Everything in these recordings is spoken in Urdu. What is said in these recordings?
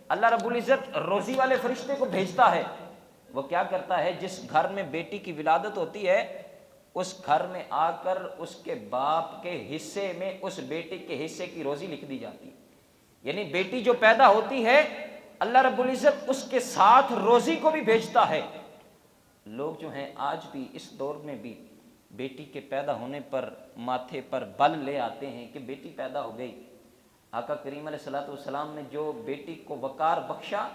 اللہ رب العزت روزی والے فرشتے کو بھیجتا ہے، وہ کیا کرتا ہے، جس گھر میں بیٹی کی ولادت ہوتی ہے اس گھر میں آ کر اس کے باپ کے حصے میں اس بیٹی کے حصے کی روزی لکھ دی جاتی ہے۔ یعنی بیٹی جو پیدا ہوتی ہے اللہ رب العزت اس کے ساتھ روزی کو بھی بھیجتا ہے۔ لوگ جو ہیں آج بھی اس دور میں بھی بیٹی کے پیدا ہونے پر ماتھے پر بل لے آتے ہیں کہ بیٹی پیدا ہو گئی۔ آقا کریم علیہ الصلوۃ والسلام نے جو بیٹی کو وقار بخشا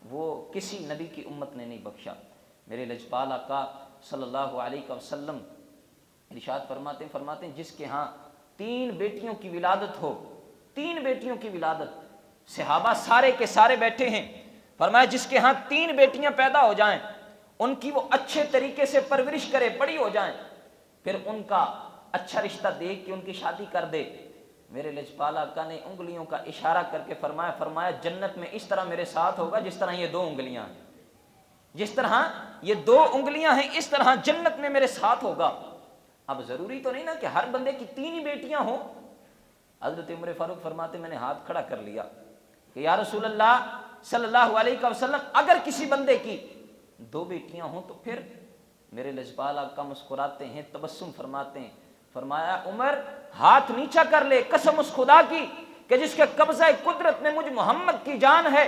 وہ کسی نبی کی امت نے نہیں بخشا۔ میرے لجپال آقا صلی اللہ علیہ وسلم ارشاد فرماتے ہیں جس کے ہاں 3 بیٹیوں کی ولادت ہو، 3 بیٹیوں کی ولادت، صحابہ سارے کے سارے بیٹھے ہیں، فرمایا جس کے ہاں 3 بیٹیاں پیدا ہو جائیں، ان کی وہ اچھے طریقے سے پرورش کرے، بڑی ہو جائیں، پھر ان کا اچھا رشتہ دیکھ کے ان کی شادی کر دے۔ میرے لجپال آقا نے انگلیوں کا اشارہ کر کے فرمایا جنت میں اس طرح میرے ساتھ ہوگا جس طرح یہ 2 انگلیاں ہیں، جس طرح یہ 2 انگلیاں ہیں اس طرح جنت میں میرے ساتھ ہوگا۔ اب ضروری تو نہیں نا کہ ہر بندے کی 3 ہی بیٹیاں ہوں۔ حضرت عمر فاروق فرماتے میں نے ہاتھ کھڑا کر لیا کہ یا رسول اللہ صلی اللہ علیہ وسلم اگر کسی بندے کی 2 بیٹیاں ہوں تو پھر؟ میرے لجپال آقا مسکراتے ہیں، تبسم فرماتے ہیں، فرمایا عمر ہاتھ نیچا کر لے، قسم اس خدا کی کہ جس کے قبضہ قدرت میں مجھ محمد کی جان ہے،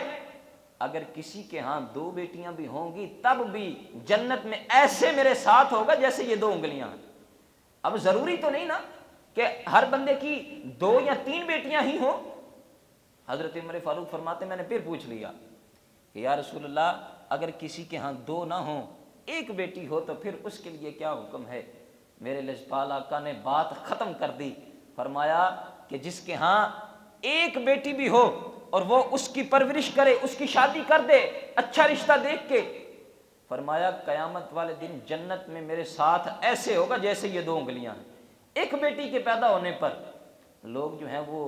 اگر کسی کے ہاں 2 بیٹیاں بھی ہوں گی تب بھی جنت میں ایسے میرے ساتھ ہوگا جیسے یہ 2 انگلیاں ہیں۔ اب ضروری تو نہیں نا کہ ہر بندے کی 2 یا 3 بیٹیاں ہی ہوں۔ حضرت عمر فاروق فرماتے میں نے پھر پوچھ لیا کہ یا رسول اللہ اگر کسی کے ہاں 2 نہ ہوں، 1 بیٹی ہو تو پھر اس کے لیے کیا حکم ہے؟ میرے لجپال آقا نے بات ختم کر دی، فرمایا کہ جس کے ہاں 1 بیٹی بھی ہو اور وہ اس کی پرورش کرے، اس کی شادی کر دے اچھا رشتہ دیکھ کے، فرمایا قیامت والے دن جنت میں میرے ساتھ ایسے ہوگا جیسے یہ 2 انگلیاں ہیں۔ 1 بیٹی کے پیدا ہونے پر لوگ جو ہیں وہ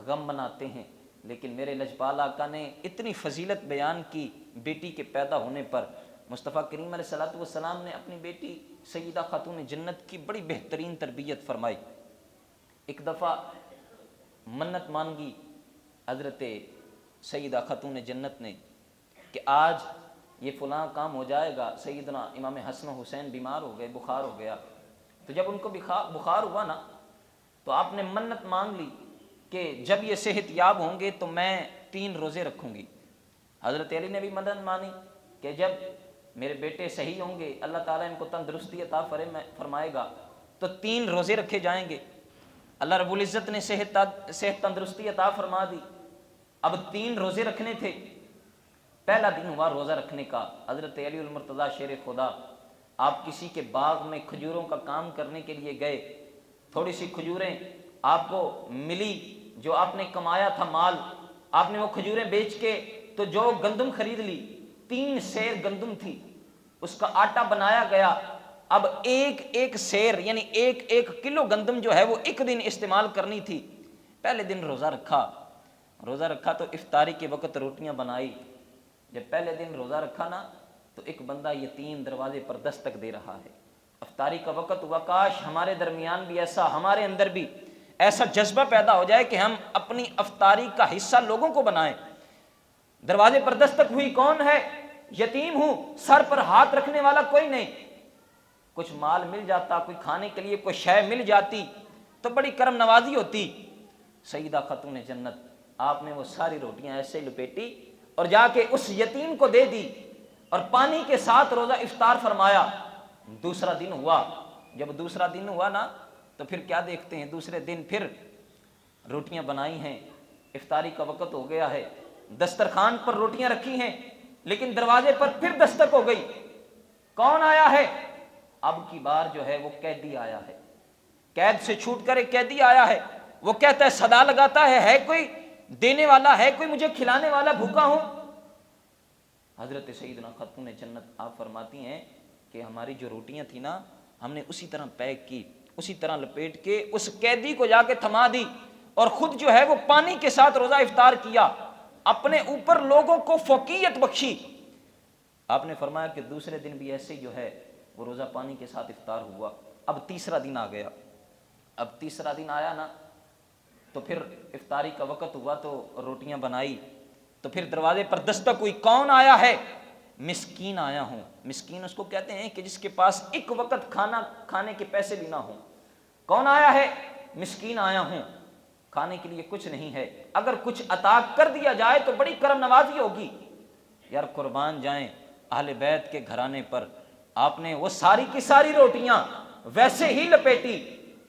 غم مناتے ہیں، لیکن میرے لجپال آقا نے اتنی فضیلت بیان کی بیٹی کے پیدا ہونے پر۔ مصطفیٰ کریم علیہ الصلوۃ والسلام نے اپنی بیٹی سیدہ خاتون جنت کی بڑی بہترین تربیت فرمائی۔ ایک دفعہ منت مانگی حضرت سیدہ خاتون جنت نے کہ آج یہ فلاں کام ہو جائے گا، سیدنا امام حسن و حسین بیمار ہو گئے، بخار ہو گیا، تو جب ان کو بخار ہوا نا تو آپ نے منت مانگ لی کہ جب یہ صحت یاب ہوں گے تو میں 3 روزے رکھوں گی۔ حضرت علی نے بھی منت مانی کہ جب میرے بیٹے صحیح ہوں گے اللہ تعالیٰ ان کو تندرستی عطا فرمائے گا تو 3 روزے رکھے جائیں گے۔ اللہ رب العزت نے صحت تندرستی عطا فرما دی، اب 3 روزے رکھنے تھے۔ پہلا دن ہوا روزہ رکھنے کا، حضرت علی المرتضیٰ شیر خدا آپ کسی کے باغ میں کھجوروں کا کام کرنے کے لیے گئے، تھوڑی سی کھجوریں آپ کو ملی، جو آپ نے کمایا تھا مال، آپ نے وہ کھجوریں بیچ کے تو جو گندم خرید لی، 3 سیر گندم تھی، اس کا آٹا بنایا گیا۔ اب ایک سیر یعنی ایک کلو گندم جو ہے وہ 1 دن استعمال کرنی تھی۔ پہلے دن روزہ رکھا تو افطاری کے وقت روٹیاں بنائی۔ جب پہلے دن روزہ رکھا نا تو ایک بندہ یتیم دروازے پر دستک دے رہا ہے، افطاری کا وقت ہوا، کاش ہمارے درمیان بھی ایسا، ہمارے اندر بھی ایسا جذبہ پیدا ہو جائے کہ ہم اپنی افطاری کا حصہ لوگوں کو بنائیں۔ دروازے پر دستک ہوئی، کون ہے؟ یتیم ہوں، سر پر ہاتھ رکھنے والا کوئی نہیں، کچھ مال مل جاتا، کوئی کھانے کے لیے کوئی شے مل جاتی تو بڑی کرم نوازی ہوتی۔ سیدہ خاتون جنت آپ نے وہ ساری روٹیاں ایسے لپیٹی اور جا کے اس یتیم کو دے دی اور پانی کے ساتھ روزہ افطار فرمایا۔ دوسرا دن ہوا، جب دوسرا دن ہوا نا تو پھر کیا دیکھتے ہیں، دوسرے دن پھر روٹیاں بنائی ہیں، افطاری کا وقت ہو گیا ہے، دسترخوان پر روٹیاں رکھی ہیں، لیکن دروازے پر پھر دستک ہو گئی۔ کون آیا ہے؟ اب کی بار جو ہے وہ قیدی آیا ہے، قید سے چھوٹ کر ایک قیدی آیا ہے۔ وہ کہتا ہے، صدا لگاتا ہے کوئی دینے والا، ہے کوئی مجھے کھلانے والا، بھوکا ہوں۔ حضرت سیدنا خاتون جنت آپ فرماتی ہیں کہ ہماری جو روٹیاں تھیں نا ہم نے اسی طرح پیک کی، اسی طرح لپیٹ کے اس قیدی کو جا کے تھما دی اور خود جو ہے وہ پانی کے ساتھ روزہ افطار کیا، اپنے اوپر لوگوں کو فوقیت بخشی۔ آپ نے فرمایا کہ دوسرے دن بھی ایسے جو ہے وہ روزہ پانی کے ساتھ افطار ہوا۔ اب تیسرا دن آ گیا، اب تیسرا دن آیا نا تو پھر افطاری کا وقت ہوا تو روٹیاں بنائی، تو پھر دروازے پر دستک ہوئی، کون آیا ہے؟ مسکین آیا ہوں۔ مسکین اس کو کہتے ہیں کہ جس کے پاس ایک وقت کھانا کھانے کے پیسے بھی نہ ہوں۔ کون آیا ہے؟ مسکین آیا ہوں، کھانے کے لیے کچھ نہیں ہے، اگر کچھ عطا کر دیا جائے تو بڑی کرم نوازی ہوگی۔ یار قربان جائیں اہل بیت کے گھرانے پر، آپ نے وہ ساری کی ساری روٹیاں ویسے ہی لپیٹی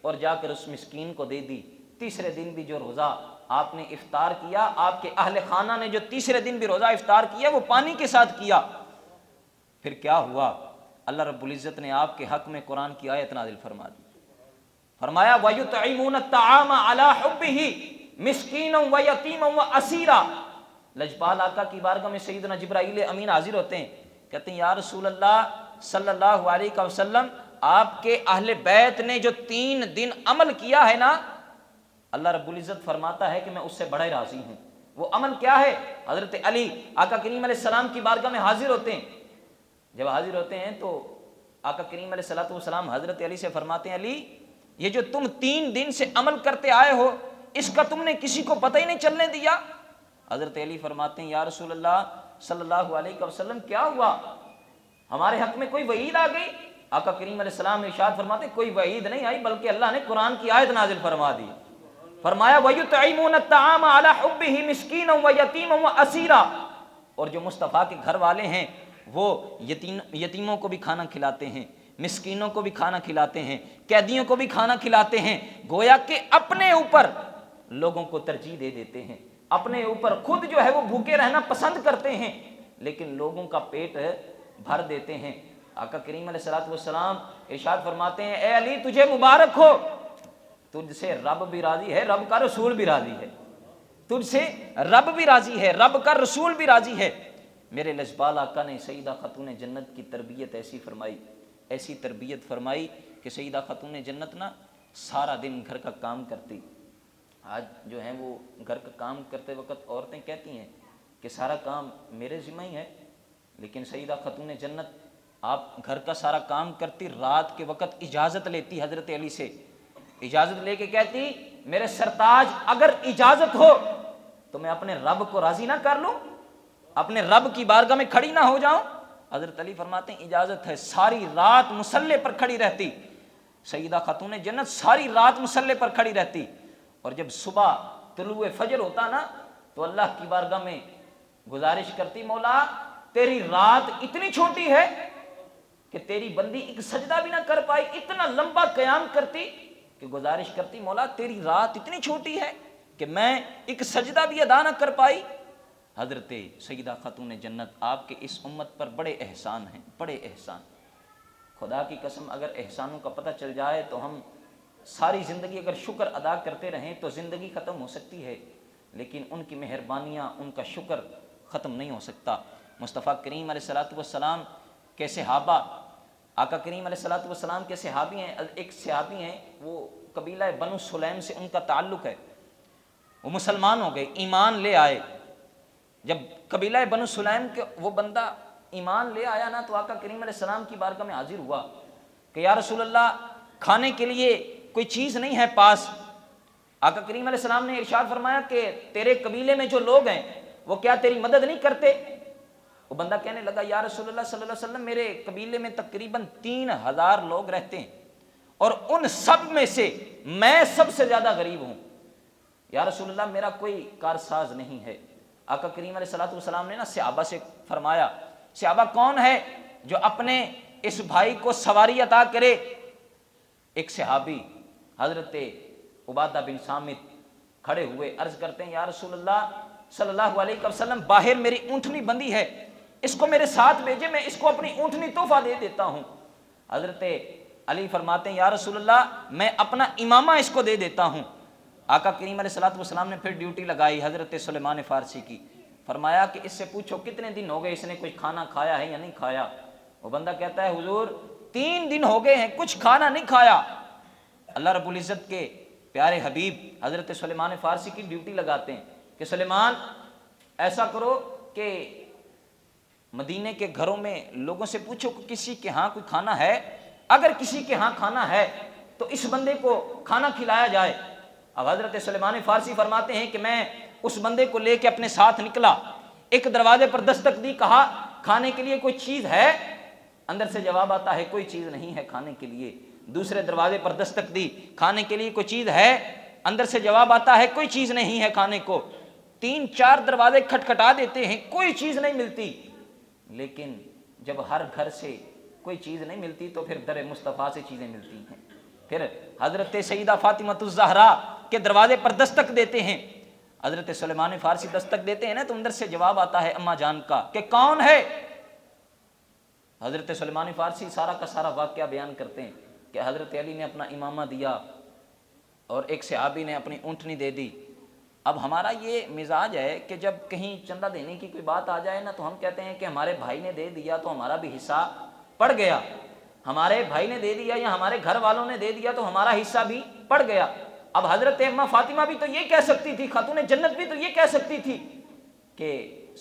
اور جا کر اس مسکین کو دے دی۔ تیسرے دن بھی جو روزہ آپ نے افطار کیا، آپ کے اہل خانہ نے جو تیسرے دن بھی روزہ افطار کیا، وہ پانی کے ساتھ کیا۔ پھر کیا ہوا؟ اللہ رب العزت نے آپ کے حق میں قرآن کی آیت نازل فرما دی، فرمایا وَيُطْعِمُونَ الطَّعَامَ عَلَىٰ حُبِّهِ مِسْكِينًا وَيَتِيمًا وَأَسِيرًا۔ لجپال آقا کی بارگاہ میں سیدنا جبرائیل امین حاضر ہوتے ہیں، کہتے ہیں یا رسول اللہ صلی اللہ علیہ وسلم، آپ کے اہل بیت نے جو 3 دن عمل کیا ہے نا، اللہ رب العزت فرماتا ہے کہ میں اس سے بڑا راضی ہوں۔ وہ عمل کیا ہے؟ حضرت علی آقا کریم علیہ السلام کی بارگاہ میں حاضر ہوتے ہیں۔ جب حاضر ہوتے ہیں تو آقا کریم علیہ السلام حضرت علی سے فرماتے ہیں، علی یہ جو تم 3 دن سے عمل کرتے آئے ہو، اس کا تم نے کسی کو پتہ ہی نہیں چلنے دیا۔ حضرت علی فرماتے ہیں یا رسول اللہ صلی اللہ علیہ وسلم کیا ہوا؟ ہمارے حق میں کوئی وعید آ گئی؟ آقا کریم علیہ السلام ارشاد فرماتے ہیں کوئی وعید نہیں آئی، بلکہ اللہ نے قرآن کی آیت نازل فرما دی، فرمایا وَيُطْعِمُونَ الطَّعَامَ عَلَىٰ حُبِّهِ مِسْكِينًا وَيَتِيمًا وَأَسِيرًا۔ اور جو مصطفیٰ کے گھر والے ہیں وہ یتیموں کو بھی کھانا کھلاتے ہیں، مسکینوں کو بھی کھانا کھلاتے ہیں، قیدیوں کو بھی کھانا کھلاتے ہیں، گویا کہ اپنے اوپر لوگوں کو ترجیح دے دیتے ہیں، اپنے اوپر خود جو ہے وہ بھوکے رہنا پسند کرتے ہیں، لیکن لوگوں کا پیٹ بھر دیتے ہیں۔ آقا کریم علیہ السلام ارشاد فرماتے ہیں اے علی تجھے مبارک ہو، تجھ سے رب بھی راضی ہے، رب کا رسول بھی راضی ہے، تجھ سے رب بھی راضی ہے، رب کا رسول بھی راضی ہے۔ میرے لجپال آقا نے سیدہ خاتون جنت کی تربیت ایسی فرمائی، ایسی تربیت فرمائی کہ سیدہ خاتون جنت نا سارا دن گھر کا کام کرتی۔ آج جو ہیں وہ گھر کا کام کرتے وقت عورتیں کہتی ہیں کہ سارا کام میرے ذمہ ہی ہے، لیکن سیدہ خاتون جنت آپ گھر کا سارا کام کرتی، رات کے وقت اجازت لیتی حضرت علی سے، اجازت لے کے کہتی میرے سرتاج اگر اجازت ہو تو میں اپنے رب کو راضی نہ کر لوں، اپنے رب کی بارگاہ میں کھڑی نہ ہو جاؤں؟ حضرت علی فرماتے ہیں اجازت ہے۔ ساری رات مصلے پر کھڑی رہتی سیدہ خاتون جنت، ساری رات مصلے پر کھڑی رہتی، اور جب صبح طلوع فجر ہوتا نا تو اللہ کی بارگاہ میں گزارش کرتی مولا تیری رات اتنی چھوٹی ہے کہ تیری بندی ایک سجدہ بھی نہ کر پائی، اتنا لمبا قیام کرتی کہ گزارش کرتی مولا تیری رات اتنی چھوٹی ہے کہ میں ایک سجدہ بھی ادا نہ کر پائی۔ حضرت سیدہ خاتون جنت آپ کے اس امت پر بڑے احسان ہیں، بڑے احسان۔ خدا کی قسم اگر احسانوں کا پتہ چل جائے تو ہم ساری زندگی اگر شکر ادا کرتے رہیں تو زندگی ختم ہو سکتی ہے، لیکن ان کی مہربانیاں، ان کا شکر ختم نہیں ہو سکتا۔ مصطفیٰ کریم علیہ السلام کے صحابہ، آقا کریم علیہ السلام کے صحابی ہیں، ایک صحابی ہیں وہ قبیلہ بنو سلیم سے ان کا تعلق ہے، وہ مسلمان ہو گئے، ایمان لے آئے۔ جب قبیلہ بنو سلیم کے وہ بندہ ایمان لے آیا نا تو آقا کریم علیہ السلام کی بارگاہ میں حاضر ہوا کہ یا رسول اللہ کھانے کے لیے کوئی چیز نہیں ہے پاس۔ آقا کریم علیہ السلام نے ارشاد فرمایا کہ تیرے قبیلے میں جو لوگ ہیں وہ کیا تیری مدد نہیں کرتے؟ وہ بندہ کہنے لگا یا رسول اللہ صلی اللہ علیہ وسلم میرے قبیلے میں تقریباً 3000 لوگ رہتے ہیں اور ان سب میں سے میں سب سے زیادہ غریب ہوں، یا رسول اللہ میرا کوئی کارساز نہیں ہے۔ آقا کریم علیہ السلام نے نا صحابہ سے فرمایا صحابہ کون ہے جو اپنے اس بھائی کو سواری عطا کرے؟ ایک صحابی حضرت عبادہ بن صامت کھڑے ہوئے عرض کرتے ہیں یا رسول اللہ صلی اللہ علیہ وسلم باہر میری اونٹنی بندھی ہے، اس کو میرے ساتھ بھیجے، میں اس کو اپنی اونٹنی تحفہ دے دیتا ہوں۔ حضرت علی فرماتے ہیں یا رسول اللہ میں اپنا امامہ اس کو دے دیتا ہوں۔ آقا کریم علیہ السلام نے پھر ڈیوٹی لگائی حضرت سلیمان فارسی کی، فرمایا کہ اس سے پوچھو کتنے دن ہو گئے اس نے کچھ کھانا کھایا ہے یا نہیں کھایا؟ وہ بندہ کہتا ہے حضور 3 دن ہو گئے ہیں کچھ کھانا نہیں کھایا۔ اللہ رب العزت کے پیارے حبیب حضرت سلیمان فارسی کی ڈیوٹی لگاتے ہیں کہ سلیمان ایسا کرو کہ مدینے کے گھروں میں لوگوں سے پوچھو کہ کسی کے ہاں کوئی کھانا ہے، اگر کسی کے ہاں کھانا ہے تو اس بندے کو کھانا کھلایا جائے۔ اب حضرت سلیمان فارسی فرماتے ہیں کہ میں اس بندے کو لے کے اپنے ساتھ نکلا، ایک دروازے پر دستک دی، کہا کھانے کے لیے کوئی چیز ہے؟ اندر سے جواب آتا ہے کوئی چیز نہیں ہے کھانے کے لیے۔ دوسرے دروازے پر دستک دی، کھانے کے لیے کوئی چیز ہے؟ اندر سے جواب آتا ہے کوئی چیز نہیں ہے کھانے کو۔ 3-4 دروازے کھٹکھٹا دیتے ہیں، کوئی چیز نہیں ملتی۔ لیکن جب ہر گھر سے کوئی چیز نہیں ملتی تو پھر در مصطفیٰ سے چیزیں ملتی ہیں۔ پھر حضرت سیدہ فاطمہ الزہرا کے دروازے پر دستک دیتے ہیں، حضرت سلیمان فارسی دستک دیتے ہیں نا، تو اندر سے جواب آتا ہے اماں جان کا کہ کون ہے؟ حضرت سلیمان فارسی سارا کا سارا واقعہ بیان کرتے ہیں کہ حضرت علی نے اپنا امامہ دیا اور ایک صحابی نے اپنی اونٹنی دے دی۔ اب ہمارا یہ مزاج ہے کہ جب کہیں چندہ دینے کی کوئی بات آ جائے نا تو ہم کہتے ہیں کہ ہمارے بھائی نے دے دیا تو ہمارا بھی حصہ پڑ گیا، ہمارے بھائی نے دے دیا یا ہمارے گھر والوں نے دے دیا تو ہمارا حصہ بھی پڑ گیا۔ اب حضرت اماں فاطمہ بھی تو یہ کہہ سکتی تھی، خاتون جنت بھی تو یہ کہہ سکتی تھی کہ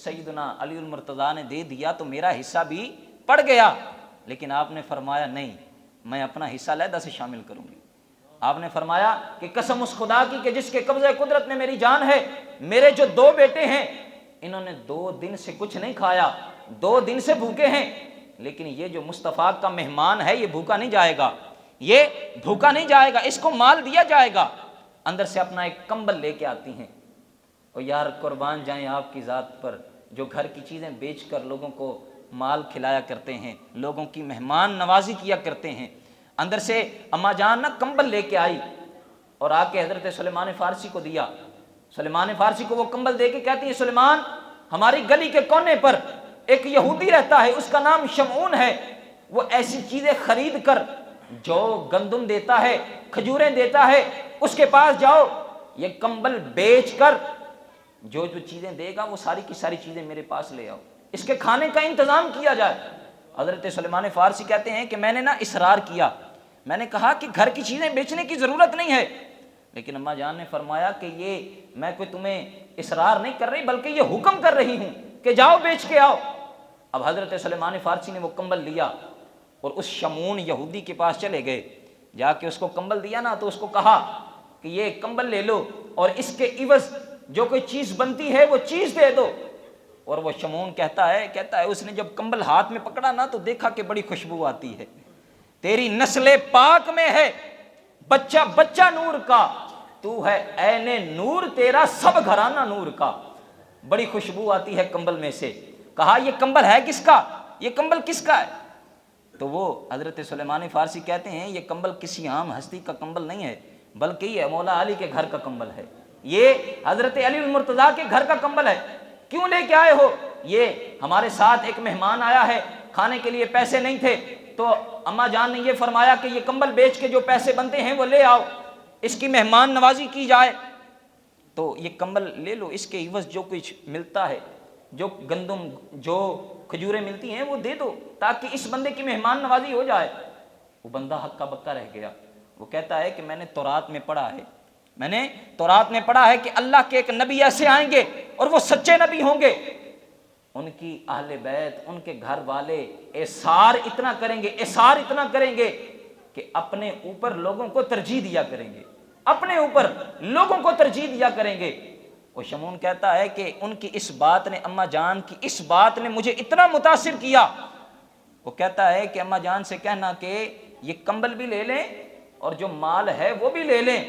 سیدنا علی المرتضیٰ نے دے دیا تو میرا حصہ بھی پڑ گیا، لیکن آپ نے فرمایا نہیں، میں اپنا حصہ علیحدہ سے شامل کروں گی۔ آپ نے فرمایا کہ قسم اس خدا کی کہ جس کے قبضہ قدرت میں میری جان ہے، میرے جو 2 بیٹے ہیں انہوں نے 2 دن سے کچھ نہیں کھایا، 2 دن سے بھوکے ہیں، لیکن یہ جو مصطفیٰ کا مہمان ہے یہ بھوکا نہیں جائے گا، یہ بھوکا نہیں جائے گا، اس کو مال دیا جائے گا۔ اندر سے اپنا ایک کمبل لے کے آتی ہیں۔ اور یار قربان جائیں آپ کی ذات پر، جو گھر کی چیزیں بیچ کر لوگوں کو مال کھلایا کرتے ہیں، لوگوں کی مہمان نوازی کیا کرتے ہیں، اندر سے اماں جان نہ کمبل لے کے آئی اور آ کے حضرت سلیمان فارسی کو دیا۔ سلیمان فارسی کو وہ کمبل دے کے کہتی ہے سلیمان، ہماری گلی کے کونے پر ایک یہودی رہتا ہے، اس کا نام شمعون ہے، وہ ایسی چیزیں خرید کر جو گندم دیتا ہے، کھجوریں دیتا ہے، اس کے پاس جاؤ، یہ کمبل بیچ کر جو جو چیزیں دے گا وہ ساری کی ساری چیزیں میرے پاس لے آؤ، اس کے کھانے کا انتظام کیا جائے۔ حضرت سلیمان فارسی کہتے ہیں کہ میں نے نا اصرار کیا، میں نے کہا کہ گھر کی چیزیں بیچنے کی ضرورت نہیں ہے، لیکن اماں جان نے فرمایا کہ یہ میں کوئی تمہیں اصرار نہیں کر رہی بلکہ یہ حکم کر رہی ہوں کہ جاؤ بیچ کے آؤ۔ اب حضرت سلیمان فارسی نے وہ کمبل لیا اور اس شمعون یہودی کے پاس چلے گئے، جا کے اس کو کمبل دیا نا تو اس کو کہا کہ یہ کمبل لے لو اور اس کے عوض جو کوئی چیز بنتی ہے وہ چیز دے دو۔ اور وہ شمعون کہتا ہے اس نے جب کمبل ہاتھ میں پکڑا نا تو دیکھا کہ بڑی خوشبو آتی ہے، تیری نسل پاک میں ہے بچہ بچہ نور کا، تو ہے عین نور تیرا سب گھرانہ نور کا، بڑی خوشبو آتی ہے کمبل میں سے۔ کہا یہ کمبل ہے کس کا؟ یہ کمبل کس کا ہے؟ تو وہ حضرت سلیمان فارسی کہتے ہیں یہ کمبل کسی عام ہستی کا کمبل نہیں ہے بلکہ یہ مولا علی کے گھر کا کمبل ہے، یہ حضرت علی المرتضیٰ کے گھر کا کمبل ہے۔ کیوں لے کے آئے ہو؟ یہ ہمارے ساتھ ایک مہمان آیا ہے، کھانے کے لیے پیسے نہیں تھے تو اماں جان نے یہ فرمایا کہ یہ کمبل بیچ کے جو پیسے بنتے ہیں وہ لے آؤ، اس کی مہمان نوازی کی جائے، تو یہ کمبل لے لو، اس کے عوض جو کچھ ملتا ہے، جو گندم جو کھجوریں ملتی ہیں وہ دے دو تاکہ اس بندے کی مہمان نوازی ہو جائے۔ وہ بندہ ہکا بکا رہ گیا، وہ کہتا ہے کہ میں نے تورات میں پڑھا ہے، میں نے تورات میں پڑھا ہے کہ اللہ کے ایک نبی ایسے آئیں گے اور وہ سچے نبی ہوں گے، ان کی اہل بیت ان کے گھر والے اثار اتنا کریں گے کہ اپنے اوپر لوگوں کو ترجیح دیا کریں گے، اپنے اوپر لوگوں کو ترجیح دیا کریں گے۔ وہ شمعون کہتا ہے کہ ان کی اس بات نے، اماں جان کی اس بات نے مجھے اتنا متاثر کیا، وہ کہتا ہے کہ اماں جان سے کہنا کہ یہ کمبل بھی لے لیں اور جو مال ہے وہ بھی لے لیں،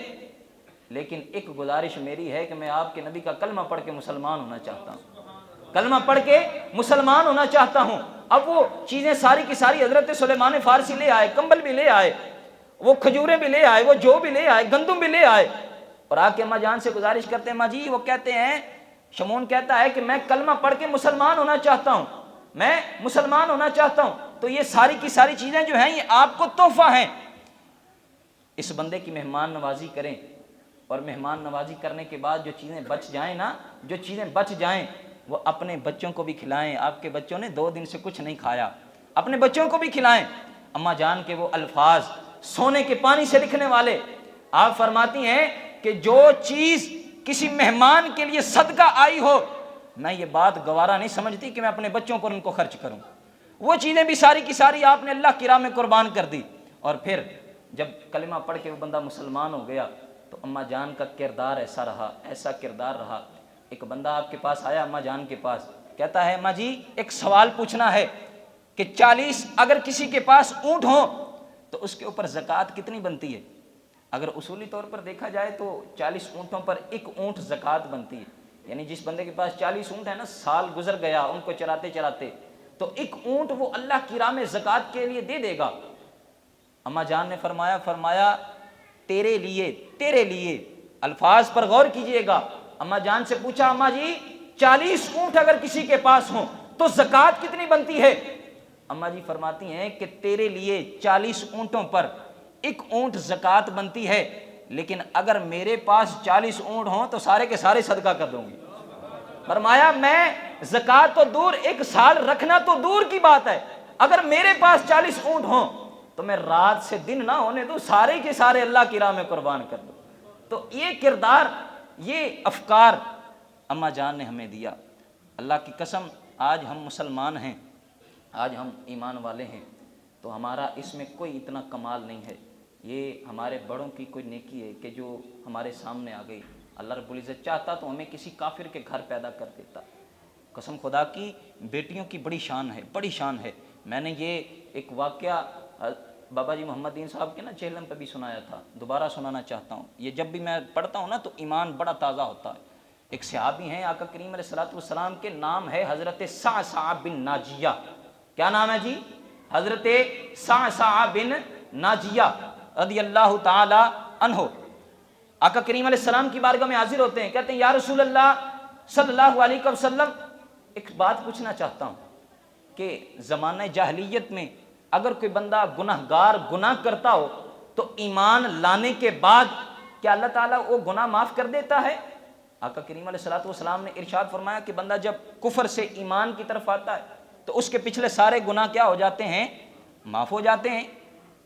لیکن ایک گزارش میری ہے کہ میں آپ کے نبی کا کلمہ پڑھ کے مسلمان ہونا چاہتا ہوں، کلمہ پڑھ کے مسلمان ہونا چاہتا ہوں۔ اب وہ چیزیں ساری کی ساری حضرت سلیمان فارسی لے آئے، کمبل بھی لے آئے، وہ کھجوریں بھی لے آئے، وہ جو بھی لے آئے، گندم بھی لے آئے، اور آ کے اماں جان سے گزارش کرتے ہیں، اماں جی وہ کہتے ہیں، شمعون کہتا ہے کہ میں کلمہ پڑھ کے مسلمان ہونا چاہتا ہوں، میں مسلمان ہونا چاہتا ہوں، تو یہ ساری کی ساری چیزیں جو ہیں یہ آپ کو تحفہ ہیں، اس بندے کی مہمان نوازی کریں، اور مہمان نوازی کرنے کے بعد جو چیزیں بچ جائیں نا، جو چیزیں بچ جائیں وہ اپنے بچوں کو بھی کھلائیں۔ آپ کے بچوں نے 2 دن سے کچھ نہیں کھایا، اپنے بچوں کو بھی کھلائیں۔ اماں جان کے وہ الفاظ سونے کے پانی سے لکھنے والے، آپ فرماتی ہیں کہ جو چیز کسی مہمان کے لیے صدقہ آئی ہو، میں یہ بات گوارا نہیں سمجھتی کہ میں اپنے بچوں پر ان کو خرچ کروں، وہ چیزیں بھی ساری کی ساری آپ نے اللہ کی راہ میں قربان کر دی۔ اور پھر جب کلمہ پڑھ کے وہ بندہ مسلمان ہو گیا تو اماں جان کا کردار ایسا کردار رہا، ایک بندہ آپ کے پاس آیا اماں جان کے پاس، کہتا ہے ماں جی ایک سوال پوچھنا ہے کہ 40 اگر کسی کے پاس اونٹ ہوں تو اس کے اوپر زکوٰۃ کتنی بنتی ہے؟ اگر اصولی طور پر دیکھا جائے تو 40 اونٹوں پر ایک اونٹ زکوٰۃ بنتی ہے، یعنی جس بندے کے پاس 40 اونٹ ہے نا، سال گزر گیا ان کو چراتے چراتے، تو ایک اونٹ وہ اللہ کی راہ میں زکوٰۃ کے لیے دے دے گا۔ اماں جان نے فرمایا تیرے لیے، الفاظ پر غور کیجئے گا۔ اماں جان سے پوچھا اماں جی 40 اونٹ اگر کسی کے پاس ہوں تو زکوٰۃ کتنی بنتی ہے؟ اماں جی فرماتی ہیں کہ تیرے لیے 40 اونٹوں پر ایک اونٹ زکوٰۃ بنتی ہے، لیکن اگر میرے پاس 40 اونٹ ہوں تو سارے کے سارے صدقہ کر دوں گی۔ فرمایا میں زکوٰۃ تو دور، ایک سال رکھنا تو دور کی بات ہے، اگر میرے پاس 40 اونٹ ہوں تو میں رات سے دن نہ ہونے دوں، سارے کے سارے اللہ کی راہ میں قربان کر دوں۔ تو یہ کردار، یہ افکار اماں جان نے ہمیں دیا۔ اللہ کی قسم آج ہم مسلمان ہیں، آج ہم ایمان والے ہیں، تو ہمارا اس میں کوئی اتنا کمال نہیں ہے، یہ ہمارے بڑوں کی کوئی نیکی ہے کہ جو ہمارے سامنے آ گئی۔ اللہ رب العزت چاہتا تو ہمیں کسی کافر کے گھر پیدا کر دیتا۔ قسم خدا کی بیٹیوں کی بڑی شان ہے۔ میں نے یہ ایک واقعہ بابا جی محمد دین صاحب کے نا چہلم پہ بھی سنایا تھا، دوبارہ سنانا چاہتا ہوں۔ یہ جب بھی میں پڑھتا ہوں نا تو ایمان بڑا تازہ ہوتا ہے۔ ایک صحابی ہیں آقا کریم علیہ السلام کے، نام ہے حضرت صعصع بن ناجیہ۔ کیا نام ہے جی؟ حضرت صعصع بن ناجیہ رضی اللہ تعالی عنہ۔ آقا کریم علیہ السلام کی بارگاہ میں حاضر ہوتے ہیں، کہتے ہیں یا رسول اللہ صلی اللہ علیہ وسلم ایک بات پوچھنا چاہتا ہوں کہ زمانہ جاہلیت میں اگر کوئی بندہ گناہگار گناہ کرتا ہو تو ایمان لانے کے بعد کیا اللہ تعالیٰ وہ گناہ معاف کر دیتا ہے؟ آقا کریم علیہ السلام نے ارشاد فرمایا کہ بندہ جب کفر سے ایمان کی طرف آتا ہے تو اس کے پچھلے سارے گناہ کیا ہو جاتے ہیں؟ معاف ہو جاتے ہیں۔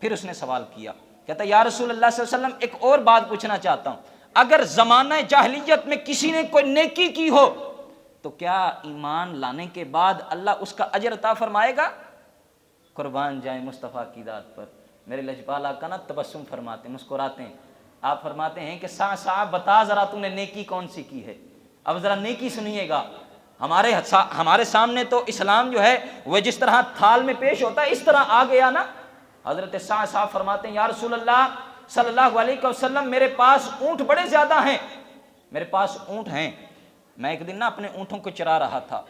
پھر اس نے سوال کیا، کہتا ہے یا رسول اللہ صلی اللہ علیہ وسلم ایک اور بات پوچھنا چاہتا ہوں، اگر زمانہ جاہلیت میں کسی نے کوئی نیکی کی ہو تو کیا ایمان لانے کے بعد اللہ اس کا اجر عطا فرمائے گا؟ قربان جائیں مصطفیٰ کی ذات پر، میرے لجپال آقا نا تبسم فرماتے ہیں، مسکراتے ہیں۔ آپ فرماتے ہیں کہ صعصع بتا ذرا تو نے نیکی کون سی کی ہے؟ اب ذرا نیکی سنیے گا۔ ہمارے سامنے تو اسلام جو ہے وہ جس طرح تھال میں پیش ہوتا ہے اس طرح آ گیا نا۔ حضرت صعصع فرماتے ہیں یا رسول اللہ صلی اللہ علیہ وسلم میرے پاس اونٹ بڑے زیادہ ہیں، میرے پاس اونٹ ہیں، میں ایک دن نا اپنے اونٹوں کو چرا رہا تھا،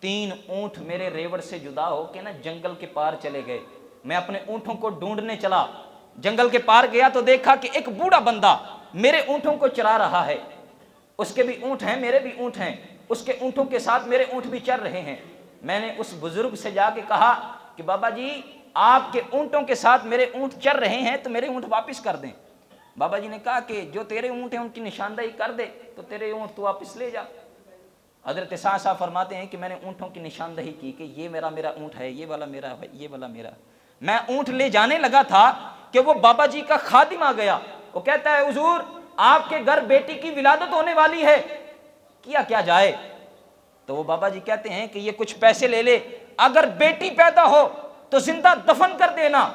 3 اونٹ میرے ریوڑ سے جدا ہو کے نا جنگل کے پار چلے گئے، میں اپنے اونٹوں کو ڈھونڈنے چلا، جنگل کے پار گیا تو دیکھا کہ ایک بوڑھا بندہ میرے اونٹوں کو چرا رہا ہے، اس کے بھی اونٹ ہیں میرے بھی اونٹ ہیں، اس کے اونٹوں کے ساتھ میرے اونٹ بھی چر رہے ہیں۔ میں نے اس بزرگ سے جا کے کہا کہ بابا جی آپ کے اونٹوں کے ساتھ میرے اونٹ چر رہے ہیں تو میرے اونٹ واپس کر دیں۔ بابا جی نے کہا کہ جو تیرے اونٹ ہیں ان کی نشاندہی کر دے تو تیرے اونٹ تو واپس لے جا۔ حضرت صعصع فرماتے ہیں کہ میں نے اونٹوں کی نشاندہی کی کہ یہ میرا اونٹ ہے، یہ والا میرا ہے، یہ والا میرا۔ میں اونٹ لے جانے لگا تھا کہ وہ بابا جی کا خادم آ گیا، وہ کہتا ہے حضور آپ کے گھر بیٹی کی ولادت ہونے والی ہے، کیا جائے؟ تو وہ بابا جی کہتے ہیں کہ یہ کچھ پیسے لے لے، اگر بیٹی پیدا ہو تو زندہ دفن کر دینا،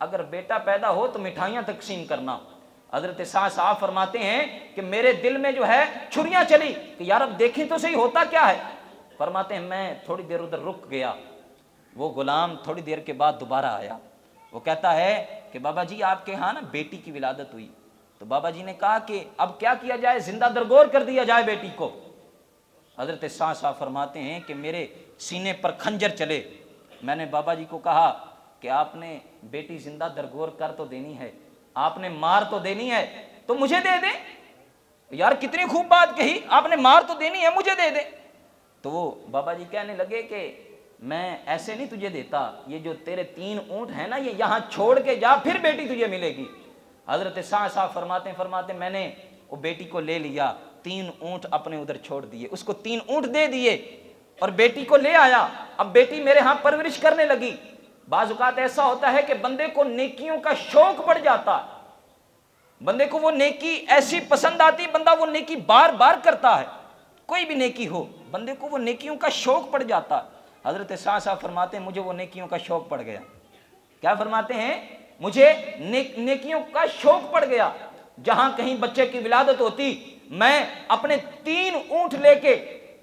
اگر بیٹا پیدا ہو تو مٹھائیاں تقسیم کرنا۔ حضرت صعصع فرماتے ہیں کہ میرے دل میں جو ہے چھریاں چلی کہ یار اب دیکھیں تو صحیح ہوتا کیا ہے۔ فرماتے ہیں میں تھوڑی دیر ادھر رک گیا، وہ غلام تھوڑی دیر کے بعد دوبارہ آیا، وہ کہتا ہے کہ بابا جی آپ کے ہاں نا بیٹی کی ولادت ہوئی۔ تو بابا جی نے کہا کہ اب کیا کیا جائے، زندہ درگور کر دیا جائے بیٹی کو؟ حضرت صعصع فرماتے ہیں کہ میرے سینے پر خنجر چلے، میں نے بابا جی کو کہا کہ آپ نے بیٹی زندہ درگور کر تو دینی ہے، آپ نے مار تو دینی ہے تو مجھے دے دیں۔ یار کتنی خوب بات کہی، آپ نے مار تو دینی ہے مجھے دے دیں۔ تو وہ بابا جی کہنے لگے کہ میں ایسے نہیں تجھے دیتا، یہ جو تیرے 3 اونٹ ہیں نا یہ یہاں چھوڑ کے جا پھر بیٹی تجھے ملے گی۔ حضرت صعصع فرماتے میں نے وہ بیٹی کو لے لیا، 3 اونٹ اپنے ادھر چھوڑ دیے، اس کو 3 اونٹ دے دیے اور بیٹی کو لے آیا۔ اب بیٹی میرے ہاں پرورش کرنے لگی۔ بعض اوقات ایسا ہوتا ہے کہ بندے کو نیکیوں کا شوق پڑ جاتا ہے، بندے کو وہ نیکی ایسی پسند آتی، بندہ وہ نیکی بار بار کرتا ہے، کوئی بھی نیکی ہو بندے کو وہ نیکیوں کا شوق پڑ جاتا ہے۔ حضرت صعصع فرماتے ہیں مجھے وہ نیکیوں کا شوق پڑ گیا۔ کیا فرماتے ہیں؟ مجھے نیکیوں کا شوق پڑ گیا، جہاں کہیں بچے کی ولادت ہوتی میں اپنے 3 اونٹ لے کے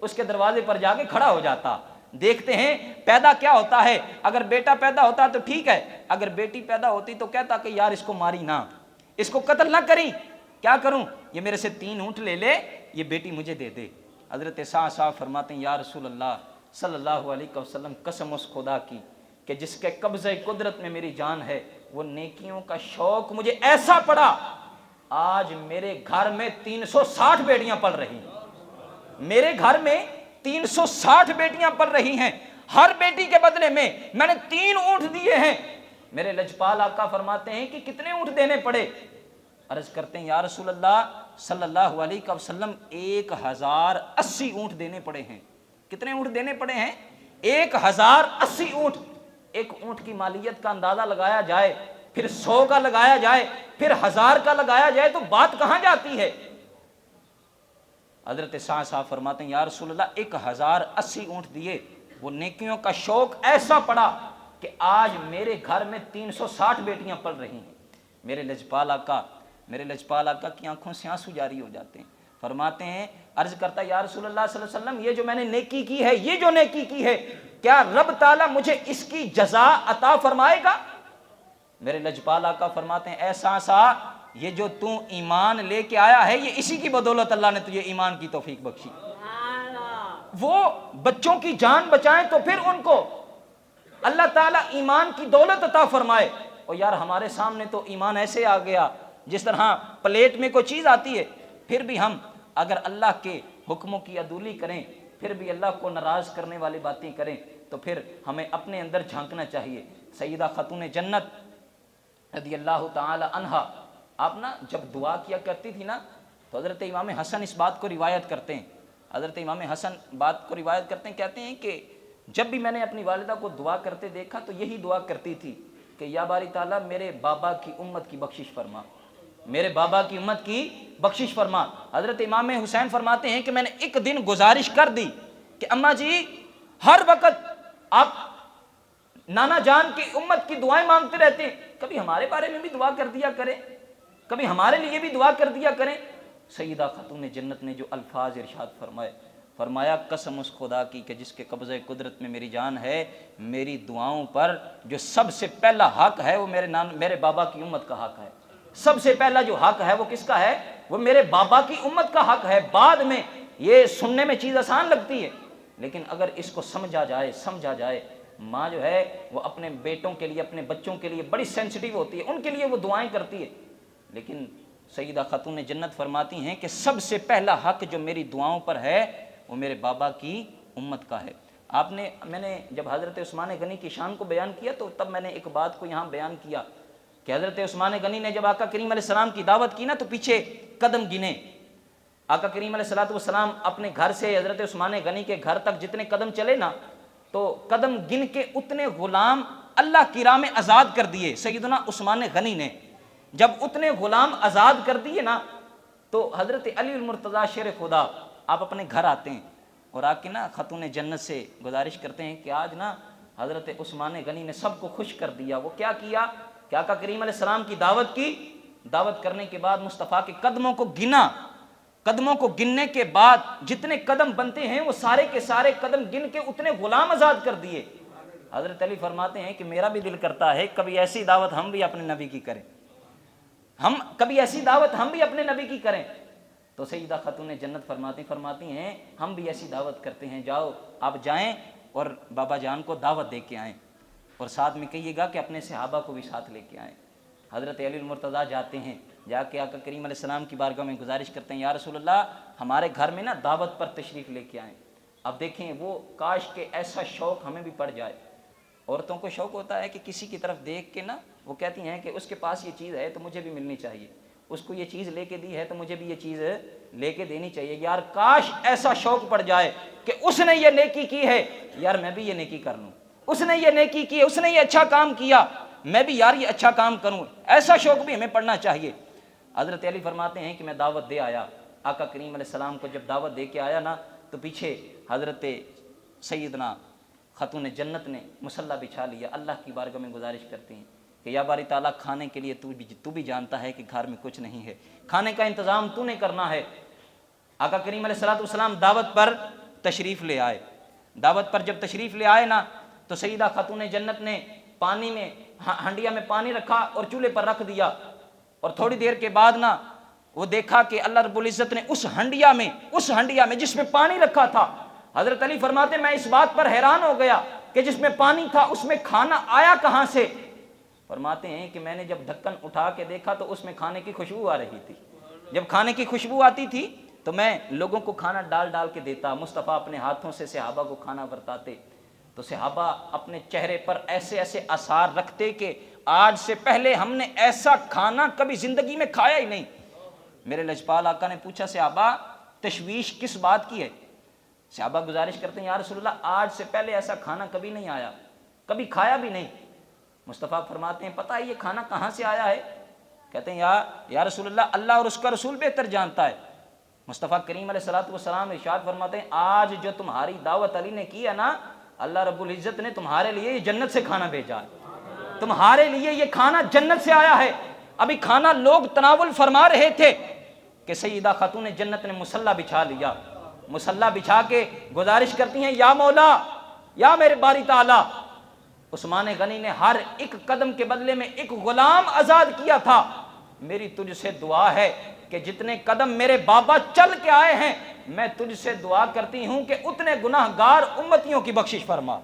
اس کے دروازے پر جا کے کھڑا ہو جاتا. دیکھتے ہیں پیدا کیا ہوتا ہے. اگر بیٹا پیدا ہوتا تو ٹھیک ہے, اگر بیٹی پیدا ہوتی تو کہتا کہ یار اس کو ماری نہ, اس کو قتل نہ کری, کیا کروں, یہ میرے سے 3 اونٹ لے لے, یہ بیٹی مجھے دے دے. حضرت سعد صاحب فرماتے ہیں یا رسول اللہ صلی اللہ علیہ وسلم, قسم اس خدا کی کہ جس کے قبضہ قدرت میں میری جان ہے, وہ نیکیوں کا شوق مجھے ایسا پڑا, آج میرے گھر میں 360 بیٹیاں پل رہی ہیں. میرے گھر میں 360 بیٹیاں پل رہی ہیں, ہر بیٹی کے بدلے میں میں نے 3 اونٹ دیے ہیں. میرے لجپال آقا فرماتے ہیں کہ کتنے اونٹ دینے پڑے. عرض کرتے ہیں یا رسول اللہ صلی اللہ علیہ وسلم 1080 اونٹ دینے پڑے ہیں. کتنے اونٹ دینے پڑے ہیں؟ 1080 اونٹ. ایک اونٹ کی مالیت کا اندازہ لگایا جائے, پھر 100 کا لگایا جائے, پھر 1000 کا لگایا جائے تو بات کہاں جاتی ہے. حضرت سعد صاحب فرماتے ہیں یا رسول اللہ 1080 اونٹ دیے, وہ نیکیوں کا شوق ایسا پڑا کہ آج میرے گھر میں 360 بیٹیاں پل رہی ہیں. میرے لجپال آقا کی آنکھوں سے آنسو جاری ہو جاتے ہیں. فرماتے ہیں, عرض کرتا یا رسول اللہ صلی اللہ علیہ وسلم یہ جو میں نے نیکی کی ہے, یہ جو نیکی کی ہے, کیا رب تعالیٰ مجھے اس کی جزا عطا فرمائے گا؟ میرے لجپال آقا فرماتے ہیں ایسا سا, یہ جو تو ایمان لے کے آیا ہے یہ اسی کی بدولت اللہ نے تجھے ایمان کی توفیق بخشی. وہ بچوں کی جان بچائیں تو پھر ان کو اللہ تعالیٰ ایمان کی دولت عطا فرمائے. اور یار ہمارے سامنے تو ایمان ایسے آ گیا جس طرح پلیٹ میں کوئی چیز آتی ہے, پھر بھی ہم اگر اللہ کے حکموں کی عدولی کریں, پھر بھی اللہ کو ناراض کرنے والی باتیں کریں, تو پھر ہمیں اپنے اندر جھانکنا چاہیے. سیدہ خاتون جنت رضی اللہ تعالی عنہا, آپ نا جب دعا کیا کرتی تھی نا, تو حضرت امام حسن اس بات کو روایت کرتے ہیں, حضرت امام حسن بات کو روایت کرتے ہیں, کہتے ہیں کہ جب بھی میں نے اپنی والدہ کو دعا کرتے دیکھا تو یہی دعا کرتی تھی کہ یا باری تعالیٰ میرے بابا کی امت کی بخشش فرما, میرے بابا کی امت کی بخشش فرما. حضرت امام حسین فرماتے ہیں کہ میں نے ایک دن گزارش کر دی کہ اماں جی ہر وقت آپ نانا جان کی امت کی دعائیں مانگتے رہتے ہیں, کبھی ہمارے بارے میں بھی دعا کر دیا کریں, کبھی ہمارے لیے بھی دعا کر دیا کریں. سیدہ خاتون جنت نے جو الفاظ ارشاد فرمایا قسم اس خدا کی کہ جس کے قبضہ قدرت میں میری جان ہے, میری دعاؤں پر جو سب سے پہلا حق ہے وہ میرے بابا کی امت کا حق ہے. سب سے پہلا جو حق ہے وہ کس کا ہے؟ وہ میرے بابا کی امت کا حق ہے. بعد میں یہ سننے میں چیز آسان لگتی ہے, لیکن اگر اس کو سمجھا جائے, ماں جو ہے وہ اپنے بیٹوں کے لیے, اپنے بچوں کے لیے بڑی سینسٹیو ہوتی ہے, ان کے لیے وہ دعائیں کرتی ہے. لیکن سیدہ خاتون جنت فرماتی ہیں کہ سب سے پہلا حق جو میری دعاؤں پر ہے وہ میرے بابا کی امت کا ہے. میں نے جب حضرت عثمان غنی کی شان کو بیان کیا تو تب میں نے ایک بات کو یہاں بیان کیا کہ حضرت عثمان غنی نے جب آقا کریم علیہ السلام کی دعوت کی نا تو پیچھے قدم گنے. آقا کریم علیہ السلام اپنے گھر سے حضرت عثمان غنی کے گھر تک جتنے قدم چلے نا, تو قدم گن کے اتنے غلام اللہ کی راہ میں آزاد کر دیے. سیدنا عثمان غنی نے جب اتنے غلام آزاد کر دیے نا, تو حضرت علی المرتضیٰ شیر خدا آپ اپنے گھر آتے ہیں اور آ کے نا خاتون جنت سے گزارش کرتے ہیں کہ آج نا حضرت عثمان غنی نے سب کو خوش کر دیا. وہ کیا کیا کہ آقا کریم علیہ السلام کی دعوت کرنے کے بعد مصطفیٰ کے قدموں کو گنا, قدموں کو گننے کے بعد جتنے قدم بنتے ہیں وہ سارے کے سارے قدم گن کے اتنے غلام آزاد کر دیے. حضرت علی فرماتے ہیں کہ میرا بھی دل کرتا ہے کبھی ایسی دعوت ہم بھی اپنے نبی کی کریں, کبھی ایسی دعوت ہم بھی اپنے نبی کی کریں. تو سیدہ خاتون جنت فرماتی ہیں ہم بھی ایسی دعوت کرتے ہیں, جاؤ آپ جائیں اور بابا جان کو دعوت دے کے آئیں, اور ساتھ میں کہیے گا کہ اپنے صحابہ کو بھی ساتھ لے کے آئیں. حضرت علی المرتضیٰ جاتے ہیں, جا کے آقا کریم علیہ السلام کی بارگاہ میں گزارش کرتے ہیں یا رسول اللہ ہمارے گھر میں نا دعوت پر تشریف لے کے آئیں. اب دیکھیں وہ کاش کہ ایسا شوق ہمیں بھی پڑ جائے. عورتوں کو شوق ہوتا ہے کہ کسی کی طرف دیکھ کے نا وہ کہتی ہیں کہ اس کے پاس یہ چیز ہے تو مجھے بھی ملنی چاہیے, اس کو یہ چیز لے کے دی ہے تو مجھے بھی یہ چیز لے کے دینی چاہیے. یار کاش ایسا شوق پڑ جائے کہ اس نے یہ نیکی کی ہے, یار میں بھی یہ نیکی کر لوں, اس نے یہ نیکی کی, اس نے یہ اچھا کام کیا, میں بھی یار یہ اچھا کام کروں. ایسا شوق بھی ہمیں پڑنا چاہیے. حضرت علی فرماتے ہیں کہ میں دعوت دے آیا, آقا کریم علیہ السلام کو جب دعوت دے کے آیا نا تو پیچھے حضرت سیدنا خاتون جنت نے مصلی بچھا لیا. اللہ کی بارگاہ میں گزارش کرتے ہیں کہ یا باری تعالیٰ کھانے کے لیے تو بھی جانتا ہے کہ گھر میں کچھ نہیں ہے, کھانے کا انتظام تو نے کرنا ہے. آقا کریم علیہ السلام دعوت پر تشریف لے آئے۔ دعوت پر جب تشریف لے آئے نا تو سیدہ خاتون جنت نے پانی میں ہنڈیا میں پانی رکھا اور چولہے پر رکھ دیا، اور تھوڑی دیر کے بعد نا وہ دیکھا کہ اللہ رب العزت نے اس ہنڈیا میں جس میں پانی رکھا تھا، حضرت علی فرماتے میں اس بات پر حیران ہو گیا کہ جس میں پانی تھا اس میں کھانا آیا کہاں سے؟ فرماتے ہیں کہ میں نے جب ڈھکن اٹھا کے دیکھا تو اس میں کھانے کی خوشبو آ رہی تھی۔ جب کھانے کی خوشبو آتی تھی تو میں لوگوں کو کھانا ڈال ڈال کے دیتا، مصطفیٰ اپنے ہاتھوں سے صحابہ کو کھانا برتاتے تو صحابہ اپنے چہرے پر ایسے ایسے آثار رکھتے کہ آج سے پہلے ہم نے ایسا کھانا کبھی زندگی میں کھایا ہی نہیں۔ میرے لجپال آقا نے پوچھا صحابہ تشویش کس بات کی ہے؟ صحابہ گزارش کرتے ہیں یا رسول اللہ آج سے پہلے ایسا کھانا کبھی نہیں آیا، کبھی کھایا بھی نہیں۔ مصطفیٰ فرماتے ہیں پتہ ہے یہ کھانا کہاں سے آیا ہے؟ کہتے ہیں یا رسول اللہ اور اس کا رسول بہتر جانتا ہے۔ مصطفیٰ کریم علیہ الصلوۃ والسلام ارشاد فرماتے ہیں آج جو تمہاری دعوت علی نے کی ہے نا، اللہ رب العزت نے تمہارے لیے یہ جنت سے کھانا بھیجا ہے، تمہارے لیے یہ کھانا جنت سے آیا ہے۔ ابھی کھانا لوگ تناول فرما رہے تھے کہ سیدہ خاتون جنت نے مصلی بچھا لیا، مصلی بچھا کے گزارش کرتی ہیں یا مولا یا میرے باری تعالی، عثمان غنی نے ہر ایک قدم کے بدلے میں ایک غلام آزاد کیا تھا، میری تجھ سے دعا ہے کہ جتنے قدم میرے بابا چل کے آئے ہیں میں تجھ سے دعا کرتی ہوں کہ اتنے گناہ گار امتیوں کی بخشش فرما،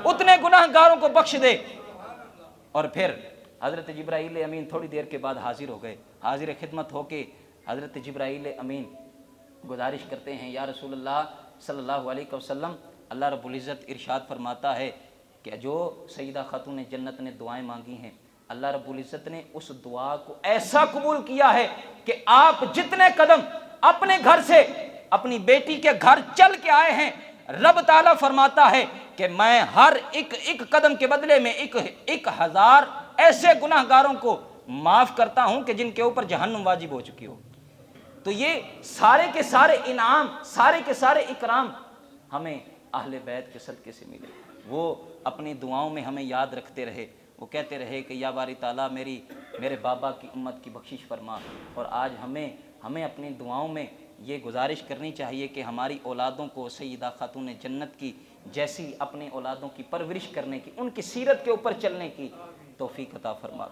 اتنے گناہ گاروں کو بخش دے۔ اور پھر حضرت جبرائیل امین تھوڑی دیر کے بعد حاضر ہو گئے، حاضر خدمت ہو کے حضرت جبرائیل امین گزارش کرتے ہیں یا رسول اللہ صلی اللہ علیہ وسلم اللہ رب العزت ارشاد فرماتا ہے کہ جو سیدہ خاتون جنت نے دعائیں مانگی ہیں اللہ رب العزت نے اس دعا کو ایسا قبول کیا ہے کہ آپ جتنے قدم اپنے گھر سے اپنی بیٹی کے گھر چل کے آئے ہیں، رب تعالیٰ فرماتا ہے کہ میں ہر ایک قدم کے بدلے میں 1000 ایسے گناہ گاروں کو معاف کرتا ہوں کہ جن کے اوپر جہنم واجب ہو چکی ہو۔ تو یہ سارے کے سارے انعام، سارے کے سارے اکرام ہمیں اہل بیت کے صدقے سے ملے۔ وہ اپنی دعاؤں میں ہمیں یاد رکھتے رہے، وہ کہتے رہے کہ یا باری تعالیٰ میرے بابا کی امت کی بخشش فرما۔ اور آج ہمیں اپنی دعاؤں میں یہ گزارش کرنی چاہیے کہ ہماری اولادوں کو سیدہ خاتون جنت کی جیسی اپنے اولادوں کی پرورش کرنے کی، ان کی سیرت کے اوپر چلنے کی توفیق عطا فرما۔